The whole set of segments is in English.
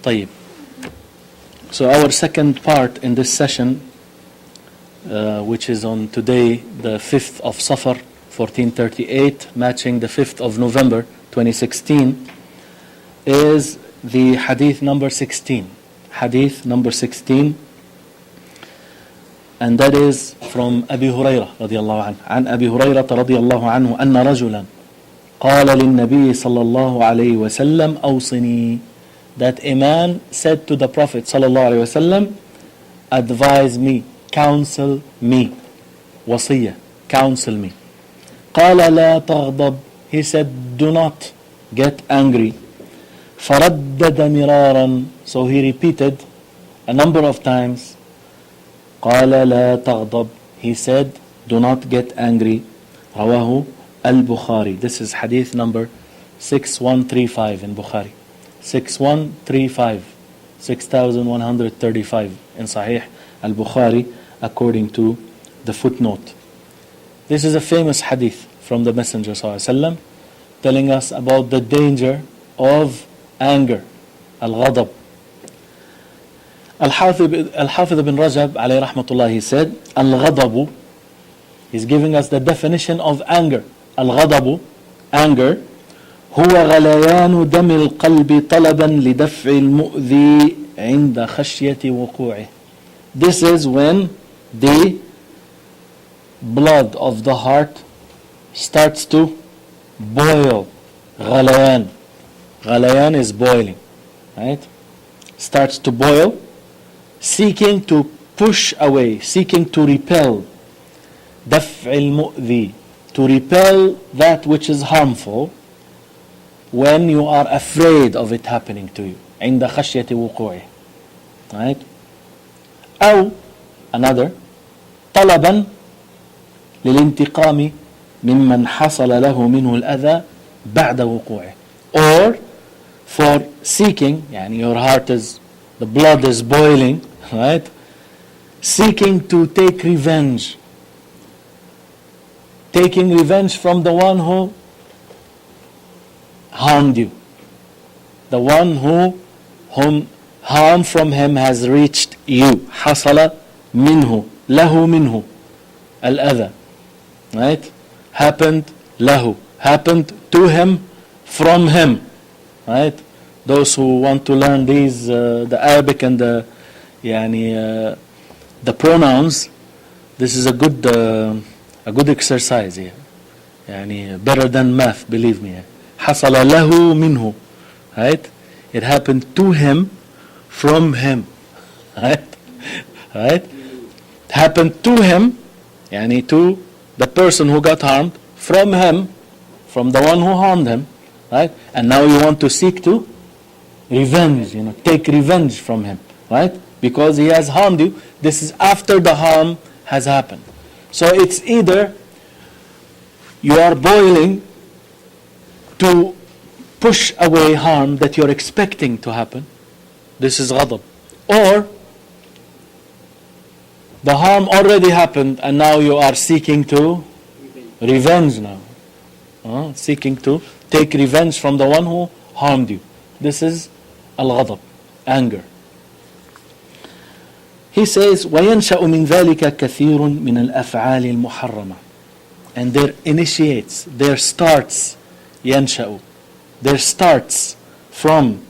طيب. So our second part in this session, which is on today, the 5th of Safar, 1438, matching the 5th of November, 2016, is the Hadith number 16. Hadith number 16. And that is from Abi Hurairah رضي الله عنه. عن أبي هريرة رضي الله عنه أن رجلا قال للنبي صلى الله عليه وسلم أوصني. That a man said to the Prophet صلى الله عليه وسلم, advise me, counsel me. وصية, counsel me. قال لا تغضب. He said, do not get angry. فردد مرارا. So he repeated a number of times. قال لا تغضب. He said, do not get angry. رواه البخاري. This is hadith number 6135 in Bukhari. 6135, 6135 in Sahih al-Bukhari, according to the footnote. This is a famous hadith from the Messenger ﷺ, telling us about the danger of anger, al-ghadab. Al-Hafidh ibn Rajab alayhi rahmatullah, he said, al-ghadabu, he's giving us the definition of anger. Al-ghadabu, anger, هو غليان دم القلب طلبا لدفع المؤذي عند خشية وقوعه. This is when the blood of the heart starts to boil. غليان. غليان is boiling, right? Starts to boil, seeking to push away, seeking to repel. دفع المؤذي, to repel that which is harmful, when you are afraid of it happening to you. عند خشية وقوعه. Right? أو another, طلبا للانتقام ممن حصل له منه الأذى بعد وقوعه. Or for seeking, يعني your heart is, the blood is boiling, right? Seeking to take revenge. Taking revenge from the one who harmed you. The one whom harm from him has reached you. حصل منه, له منه الأذى. Right? Happened له, happened to him, from him. Right? Those who want to learn these, the Arabic and the pronouns, this is a good exercise here. Better than math, believe me. حصل له منه, right? It happened to him, from him, right? Right? It happened to him, to the person who got harmed, from him, from the one who harmed him, right? And now you want to seek to revenge, take revenge from him, right? Because he has harmed you. This is after the harm has happened. So it's either you are boiling to push away harm that you're expecting to happen. This is ghadab. Or the harm already happened and now you are seeking to revenge now. Seeking to take revenge from the one who harmed you. This is al-ghadab, anger. He says, وَيَنْشَأُ مِنْ ذَلِكَ كَثِيرٌ مِنَ الْأَفْعَالِ الْمُحَرَّمَةِ. And there initiates, there starts, ينشأ, there starts from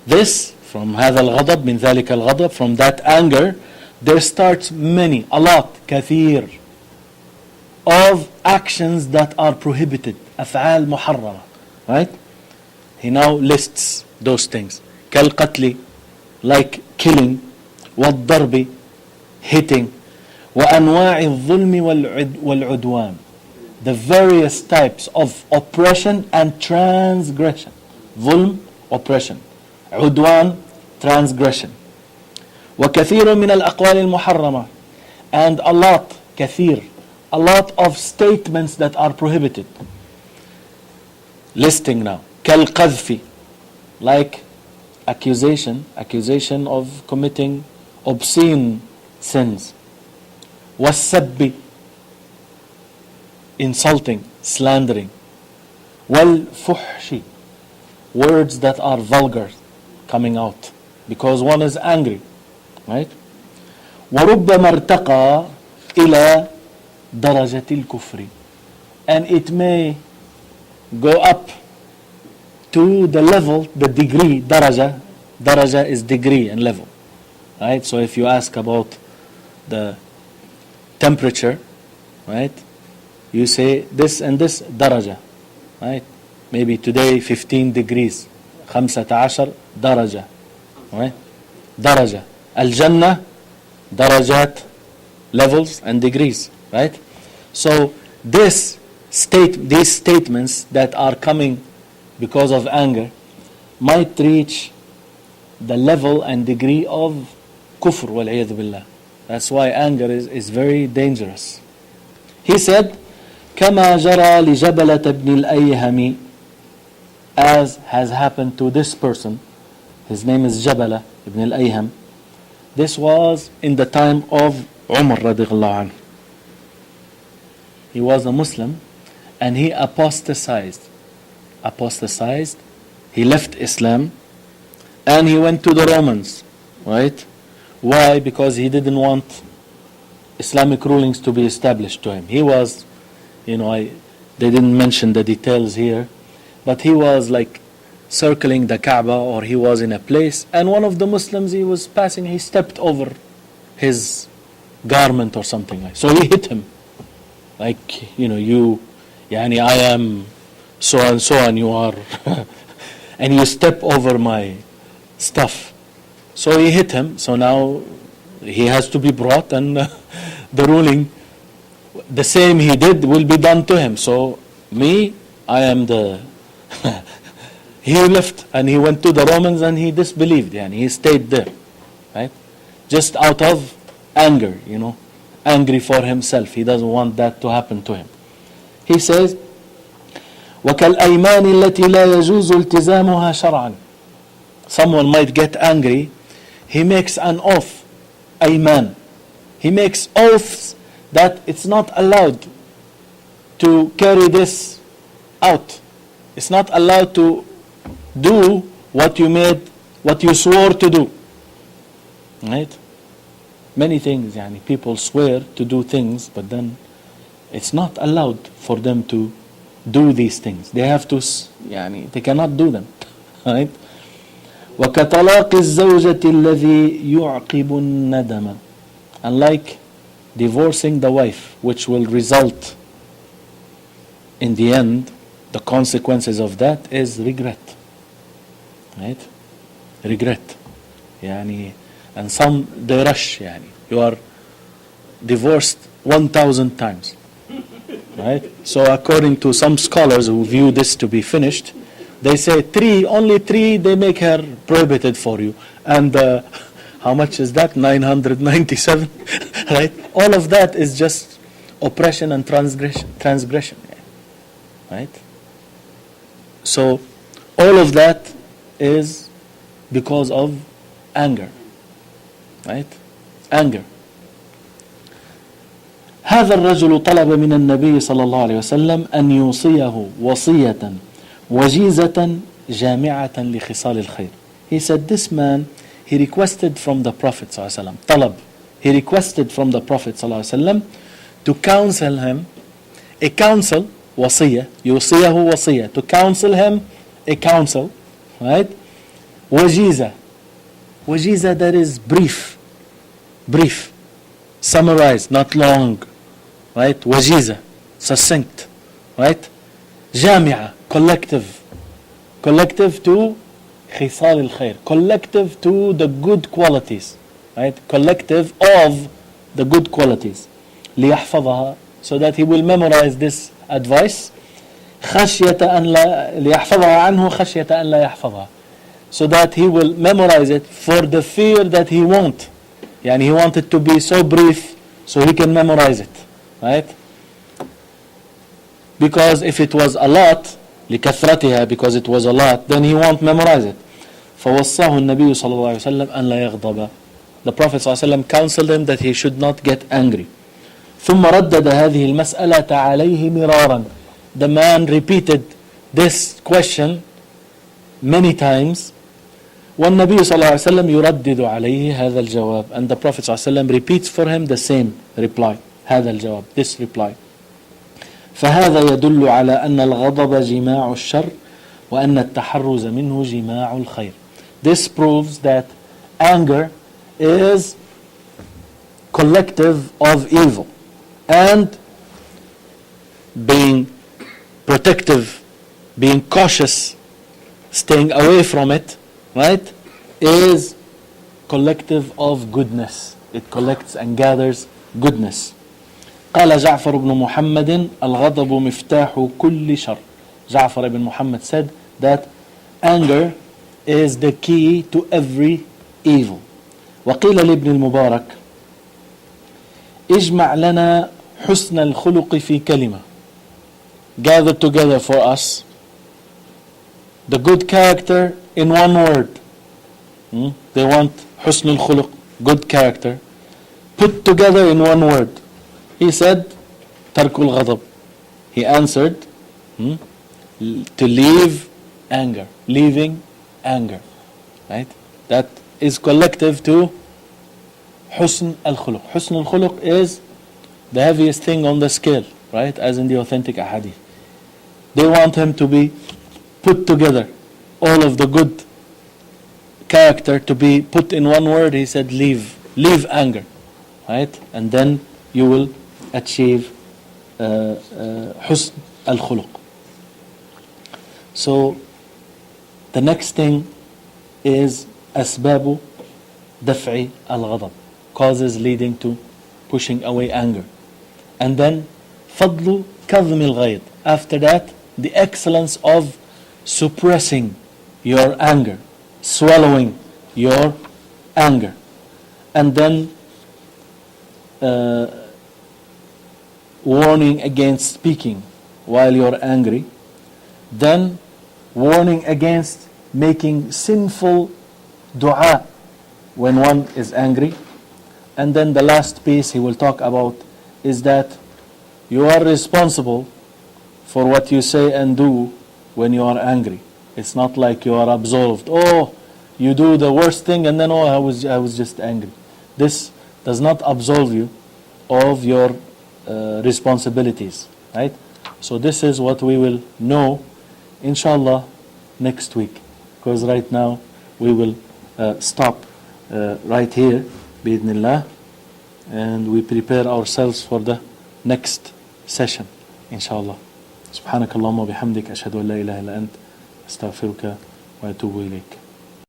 this, from هذا الغضب, من ذلك الغضب, from that anger, there starts many, a lot, كثير, of actions that are prohibited, أفعال محرمة, right? He now lists those things. كالقتل, like killing, والضرب, hitting, وأنواع الظلم والعدوان, the various types of oppression and transgression. ظلم, oppression. عدوان, transgression. وكثير من الأقوال المحرمة, and a lot, كثير, a lot of statements that are prohibited. Listing now. كالقذف, like accusation of committing obscene sins. والسب, insulting, slandering. والفحش, words that are vulgar, coming out because one is angry, right? وربما ارتقى إلى درجة الكفر, and it may go up to the level, the degree. Daraja is degree and level, right? So if you ask about the temperature, right, you say this and this daraja, right? Maybe today 15 degrees, 15 درجة, right? درجة. الجنة درجات, levels and degrees, right? So these statements that are coming because of anger might reach the level and degree of kufr, والعياذ billah. That's why anger is very dangerous. He said, كما جرى لجبلة بن الأيهم, as has happened to this person. His name is Jabala ibn al-Ayham. This was in the time of Umar radiallahu anhu. He was a Muslim and he apostatized. He left Islam and he went to the Romans, right? Why? Because he didn't want Islamic rulings to be established to him. He was, they didn't mention the details here, but he was like circling the Kaaba, or he was in a place and one of the Muslims he was passing, he stepped over his garment or something like. So he hit him. Like, I am so and so and you are and you step over my stuff. So he hit him. So now he has to be brought and the ruling, the same he did will be done to him. So I am the he left and he went to the Romans and he disbelieved, and he stayed there, right? Just out of anger, angry for himself. He doesn't want that to happen to him. He says, وَكَالْأَيْمَانِ الَّتِي لَا يَجُوزُ الْتِزَامُهَا شَرْعًا. Someone might get angry. He makes an oath, ayman. He makes oaths that it's not allowed to carry this out. It's not allowed to do what you swore to do, right? Many things, people swear to do things, but then it's not allowed for them to do these things. They have to, they cannot do them, right? وَكَطَلَاقِ الزَّوْجَةِ الَّذِي يُعْقِبُ النَّدَمَ. Unlike divorcing the wife, which will result in the end, the consequences of that is regret, right? Regret. And some, they rush, you are divorced 1,000 times, right? So according to some scholars who view this to be finished, they say only three, they make her prohibited for you. And how much is that? 997, right? All of that is just oppression and transgression, right? So all of that is because of anger, right? Anger. هذا الرجل طلب من النبي صلى الله عليه وسلم أن يوصيه وصية وجيزة جامعة لخصال الخير. He said this man, he requested from the Prophet صلى الله عليه وسلم, طلب, he requested from the Prophet صلى الله عليه وسلم to counsel him a counsel, وصية, يوصيه وصية, to counsel him a counsel, right? وجيزة that is brief, summarized, not long, right? وجيزة, succinct, right? جامعة, collective to خصال الخير, collective to the good qualities, right? Collective of the good qualities. ليحفظها, so that he will memorize this advice. خشية أن لا ليحفظها عنه خشية أن لا يحفظها, so that he will memorize it for the fear that he won't. He wanted to be so brief so he can memorize it, right? Because if it was a lot, لكثرتها, because it was a lot, then he won't memorize it. فوصاه النبي صلى الله عليه وسلم أن لا يغضب. The Prophet صلى الله عليه وسلم counseled him that he should not get angry. ثم ردد هذه المسألة عليه مرارا. The man repeated this question many times. والنبي صلى الله عليه وسلم يردد عليه هذا الجواب, and the Prophet صلى الله عليه وسلم repeats for him the same reply, هذا الجواب, this reply. فهذا يدل على أن الغضب جماع الشر وأن التحرز منه جماع الخير. This proves that anger is collective of evil, and being protective, being cautious, staying away from it, right, is collective of goodness. It collects and gathers goodness. قال جعفر بن محمد الغضب مفتاح كل شر. جعفر ibn Muhammad said that anger is the key to every evil. وقيل لابن المبارك اجمع لنا حسن الخلق في كلمة. Gather together for us the good character in one word. They want حسن الخلق, good character, put together in one word. He said ترك الغضب. He answered to leave anger, leaving anger, right? That is collective to حسن الخلق. حسن الخلق is the heaviest thing on the scale, right? As in the authentic Hadeeth. They want him to be put together, all of the good character to be put in one word. He said leave anger, right? And then you will achieve حسن الخلق. So the next thing is أسباب دفع الغضب, causes leading to pushing away anger. And then فضل كظم الغيظ. After that, the excellence of suppressing your anger, swallowing your anger. And then warning against speaking while you're angry. Then warning against making sinful dua when one is angry. And then the last piece he will talk about is that you are responsible for what you say and do when you are angry. It's not like you are absolved. Oh, you do the worst thing and then I was just angry. This does not absolve you of your responsibilities, right? So this is what we will know inshallah next week, because right now we will stop right here بإذن and we prepare ourselves for the next session inshallah. سبحانك اللهم وبحمدك أشهد أن لا إله إلا أنت أستغفرك وأتوب إليك.